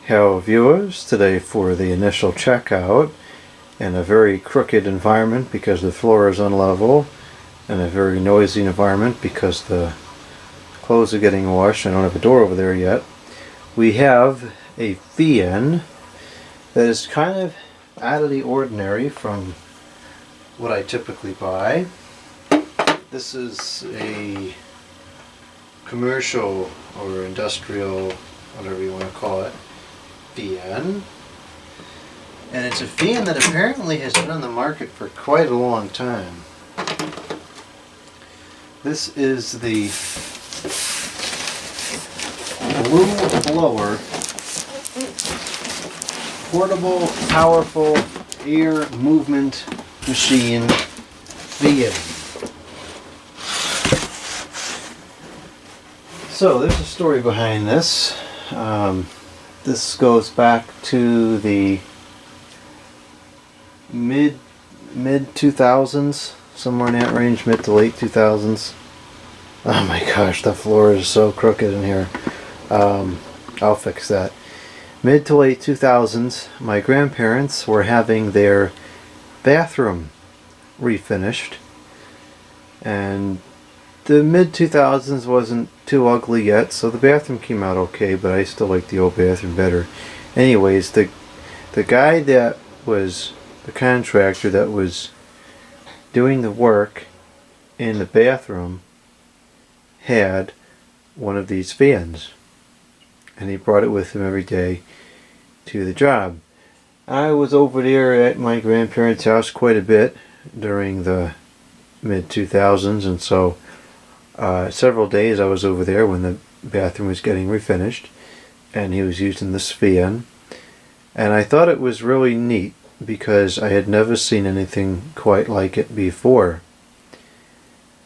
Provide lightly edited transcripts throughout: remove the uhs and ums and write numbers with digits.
Hello viewers, today for the initial checkout in a very crooked environment because the floor is unlevel, and a very noisy environment because the clothes are getting washed. I don't have a door over there yet. We have a fan that is kind of out of the ordinary from what I typically buy. This is a commercial or industrial, whatever you want to call it, fan, and it's a fan that apparently has been on the market for quite a long time. This is the Blue Blower portable powerful air movement machine fan. So there's a story behind this. This goes back to the mid 2000s, somewhere in that range, mid to late 2000s. Oh my gosh, the floor is so crooked in here. I'll fix that. Mid to late 2000s, my grandparents were having their bathroom refinished, and the mid 2000s wasn't too ugly yet, so the bathroom came out okay, but I still like the old bathroom better. Anyways, the guy that was the contractor that was doing the work in the bathroom had one of these fans, and he brought it with him every day to the job. I was over there at my grandparents' house quite a bit during the mid 2000s, and so several days I was over there when the bathroom was getting refinished, and he was using this fan, and I thought it was really neat because I had never seen anything quite like it before,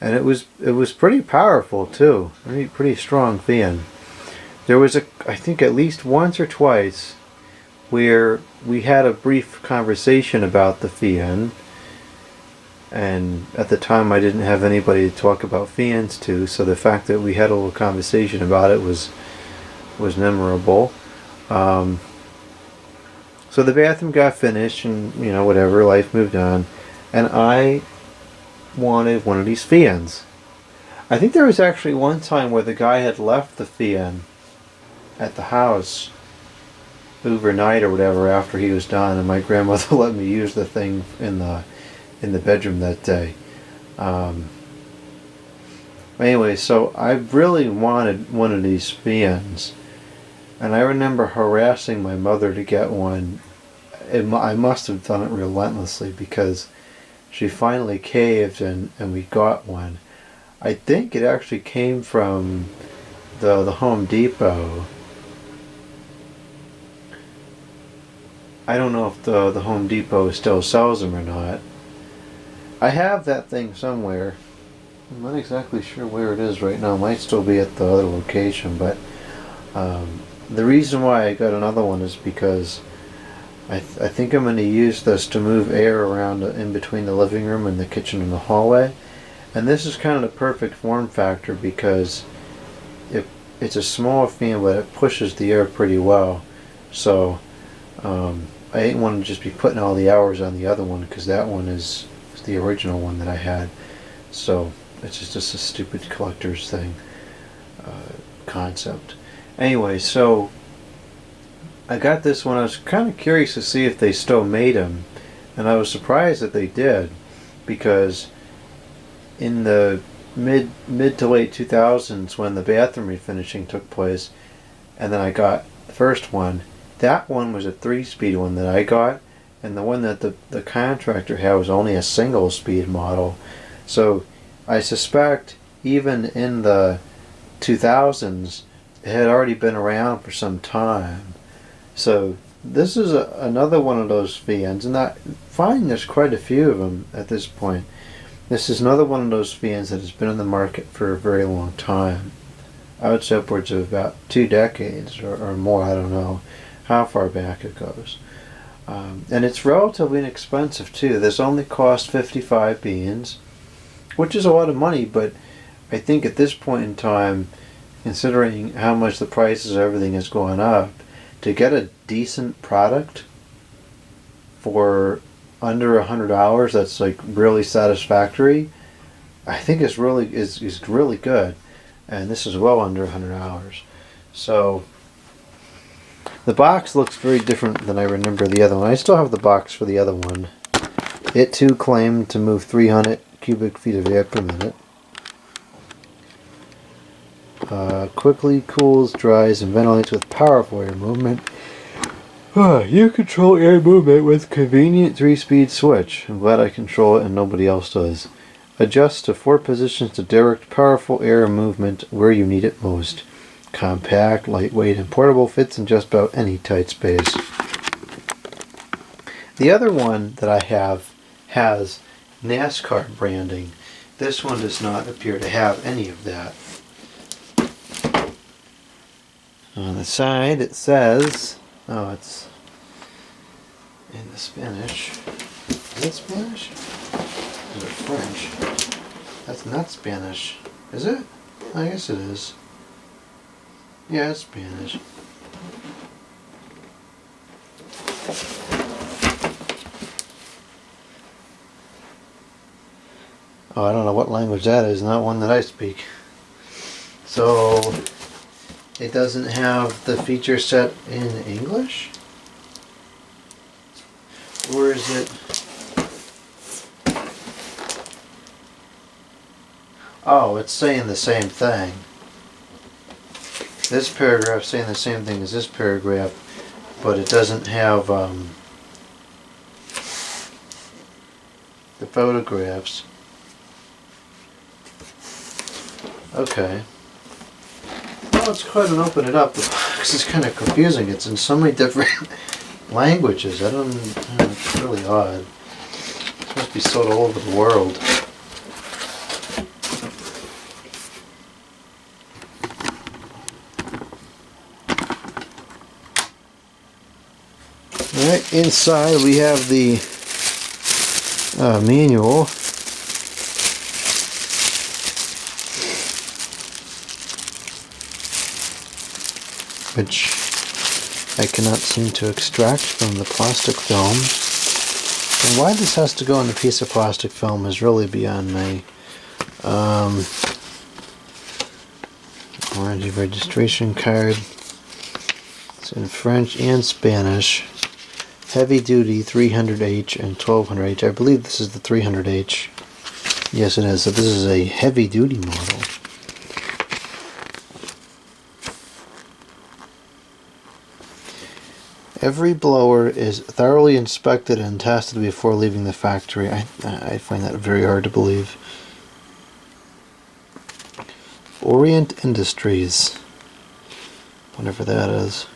and it was pretty powerful too, pretty strong fan. There was I think at least once or twice where we had a brief conversation about the fan. And at the time I didn't have anybody to talk about fans to, so the fact that we had a little conversation about it was memorable. So the bathroom got finished, and whatever, life moved on, and I wanted one of these fans. I think there was actually one time where the guy had left the fan at the house overnight or whatever after he was done, and my grandmother let me use the thing in the bedroom that day. Anyway, so I really wanted one of these fans, and I remember harassing my mother to get one. I must have done it relentlessly because she finally caved, and we got one. I think it actually came from the Home Depot. I don't know if the Home Depot still sells them or not. I have that thing somewhere. I'm not exactly sure where it is right now. It might still be at the other location, but the reason why I got another one is because I think I'm going to use this to move air around in between the living room and the kitchen and the hallway. And this is kind of the perfect form factor because it's a small fan, but it pushes the air pretty well. So I didn't want to just be putting all the hours on the other one, because that one is the original one that I had. So it's just a stupid collector's thing concept. Anyway, so I got this one. I was kind of curious to see if they still made them, and I was surprised that they did, because in the mid to late 2000s when the bathroom refinishing took place, and then I got the first one. That one was a 3-speed one that I got, and the one that the contractor had was only a single speed model. So I suspect even in the 2000s it had already been around for some time. So this is another one of those fans, and I find there's quite a few of them at this point. This is another one of those fans that has been on the market for a very long time. I would say upwards of about 2 decades or more. I don't know how far back it goes. And it's relatively inexpensive too. This only cost 55 beans, which is a lot of money, but I think at this point in time, considering how much the prices of everything has gone up, to get a decent product for under $100 that's like really satisfactory, I think is really good. And this is well under $100. So the box looks very different than I remember the other one. I still have the box for the other one. It too claimed to move 300 cubic feet of air per minute. Quickly cools, dries, and ventilates with powerful air movement. You control air movement with convenient 3-speed switch. I'm glad I control it and nobody else does. Adjust to 4 positions to direct powerful air movement where you need it most. Compact, lightweight, and portable, fits in just about any tight space. The other one that I have has NASCAR branding. This one does not appear to have any of that. On the side it says, oh, it's in the Spanish. Is it Spanish? Is it French? That's not Spanish. Is it? I guess it is. Yeah, it's Spanish. Oh, I don't know what language that is, not one that I speak. So it doesn't have the feature set in English? Or is it? Oh, it's saying the same thing. This paragraph is saying the same thing as this paragraph, but it doesn't have the photographs. Okay. Well, let's go ahead and open it up. The box is kind of confusing. It's in so many different languages. It's really odd. It must be sold all over the world. Alright, inside we have the manual. Which I cannot seem to extract from the plastic film. And why this has to go in a piece of plastic film is really beyond me. Warranty registration card. It's in French and Spanish. Heavy duty 300H and 1200H. I believe this is the 300H. Yes, it is. So this is a heavy duty model. Every blower is thoroughly inspected and tested before leaving the factory. I find that very hard to believe. Orient Industries. Whatever that is.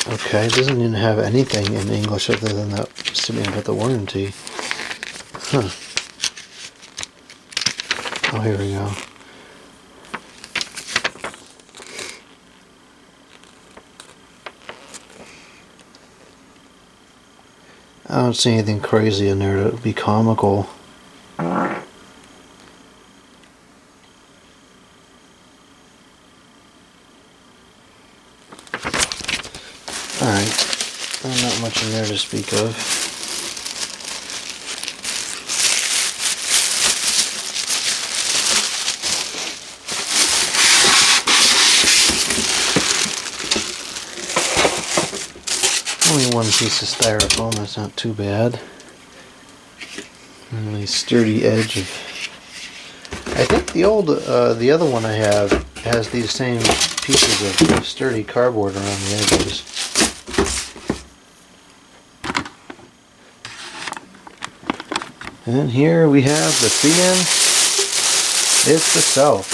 Okay, it doesn't even have anything in English other than that statement about the warranty. Huh. Oh, here we go. I don't see anything crazy in there that would be comical. Alright, not much in there to speak of. Only one piece of styrofoam, that's not too bad. Really sturdy edge of... I think the other one I have has these same pieces of sturdy cardboard around the edges. And here we have the fan itself.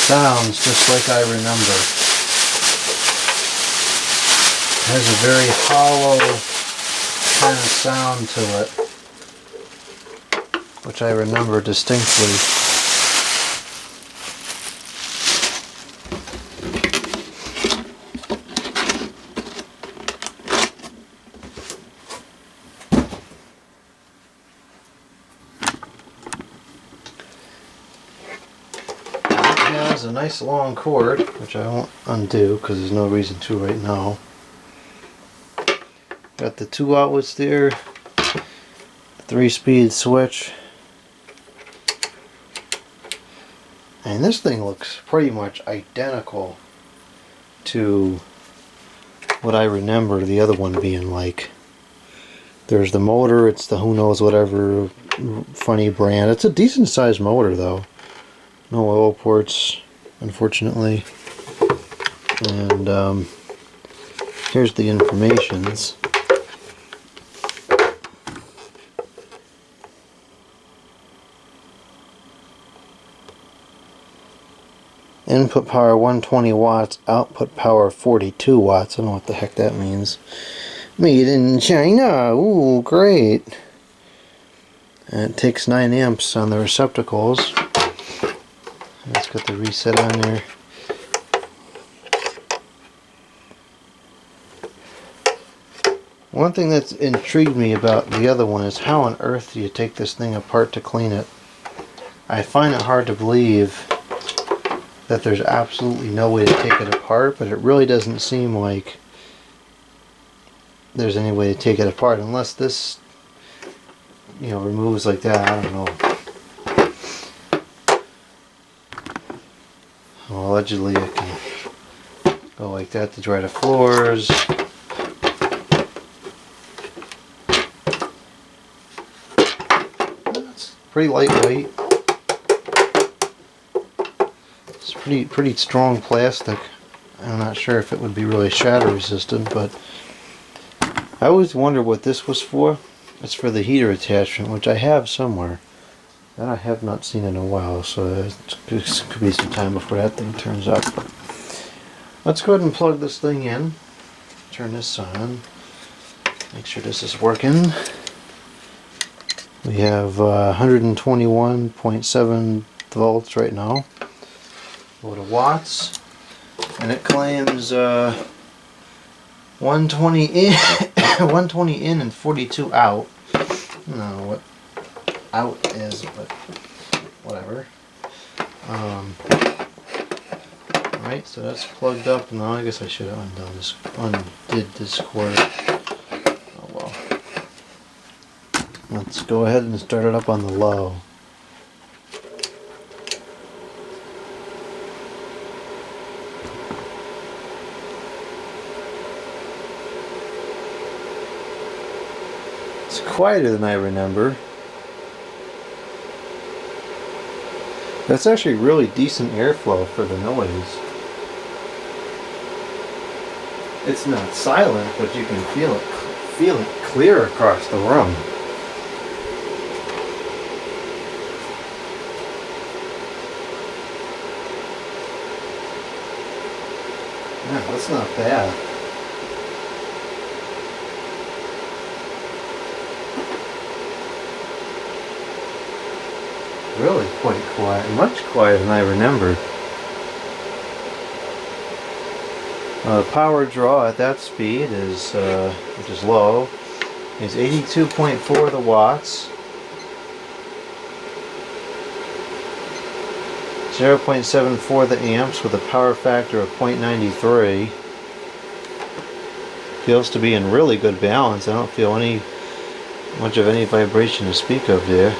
Sounds just like I remember. It has a very hollow kind of sound to it. which I remember distinctly. It has a nice long cord, which I won't undo because there's no reason to right now. Got the 2 outlets there, 3-speed switch, and this thing looks pretty much identical to what I remember the other one being like. There's the motor, it's the who knows whatever funny brand. It's a decent sized motor though. No oil ports, unfortunately. And here's the informations. Input power 120 watts, output power 42 watts. I don't know what the heck that means. Made in China. Ooh, great. And it takes 9 amps on the receptacles. Let's get the reset on there. One thing that's intrigued me about the other one is how on earth do you take this thing apart to clean it? I find it hard to believe that there's absolutely no way to take it apart, but it really doesn't seem like there's any way to take it apart unless this, you know, removes like that. I don't know. Well, allegedly it can go like that to dry the floors. It's pretty lightweight. It's pretty strong plastic. I'm not sure if it would be really shatter resistant, but I always wonder what this was for. It's for the heater attachment, which I have somewhere. That I have not seen in a while, so it could be some time before that thing turns up. Let's go ahead and plug this thing in. Turn this on. Make sure this is working. We have 121.7 volts right now. Go to watts, and it claims 120 in, 120 in and 42 out. I don't know what out is, but whatever. Alright, so that's plugged up. Now I guess I should have undid this cord. Oh well. Let's go ahead and start it up on the low. It's quieter than I remember. That's actually really decent airflow for the noise. It's not silent, but you can feel it clear across the room. Yeah, that's not bad. Really quite quiet, much quieter than I remembered. Power draw at that speed is, which is low, is 82.4 the watts, 0.74 the amps with a power factor of 0.93. Feels to be in really good balance. I don't feel much of any vibration to speak of there.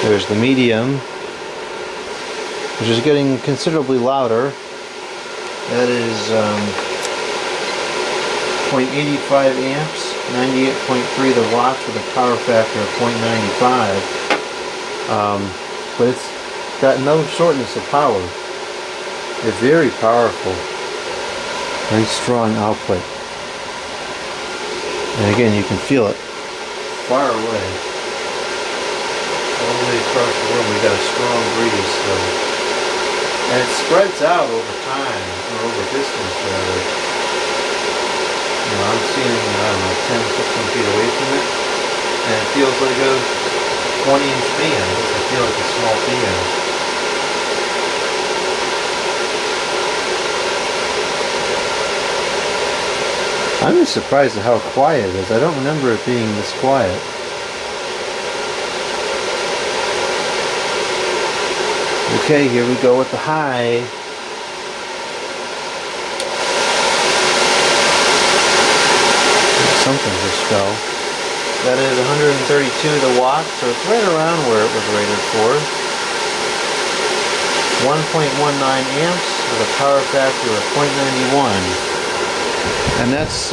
There's the medium, which is getting considerably louder. That is 0.85 amps, 98.3 the watts with a power factor of 0.95. But it's got no shortness of power. It's very powerful, very strong output. And again, you can feel it far away. All the way across the room, we got a strong breeze, so. And it spreads out over time, or over distance rather. You know, I'm seeing, I don't know, 10, 15 feet away from it. feels like a 20-inch fan. It doesn't feel like a small fan. I'm just surprised at how quiet it is. I don't remember it being this quiet. Okay, here we go with the high. Something just fell. That is 132 the watt, so it's right around where it was rated for. 1.19 amps with a power factor of 0.91. And that's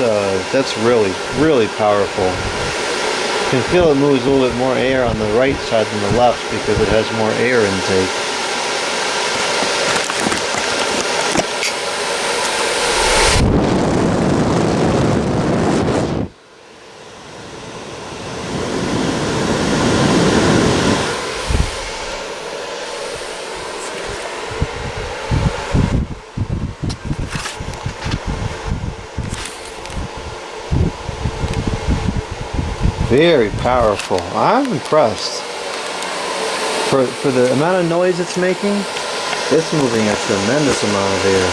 really powerful. You can feel it moves a little bit more air on the right side than the left because it has more air intake. Very powerful. I'm impressed. For the amount of noise it's making, it's moving a tremendous amount of air.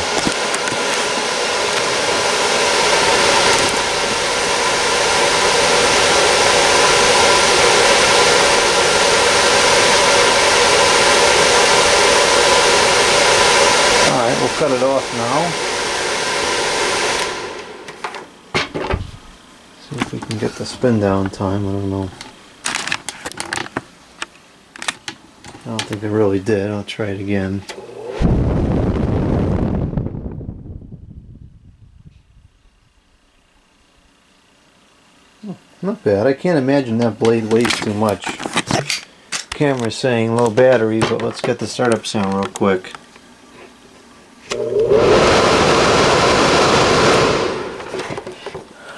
Alright, we'll cut it off now. See if we can get the spin down time. I don't know. I don't think I really did. I'll try it again. Oh, not bad. I can't imagine that blade weighs too much. Camera's saying low battery, but let's get the startup sound real quick.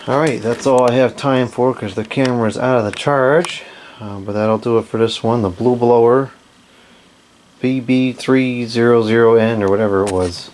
Alright, that's all I have time for because the camera is out of the charge. But that'll do it for this one. The blue blower BB3000N or whatever it was.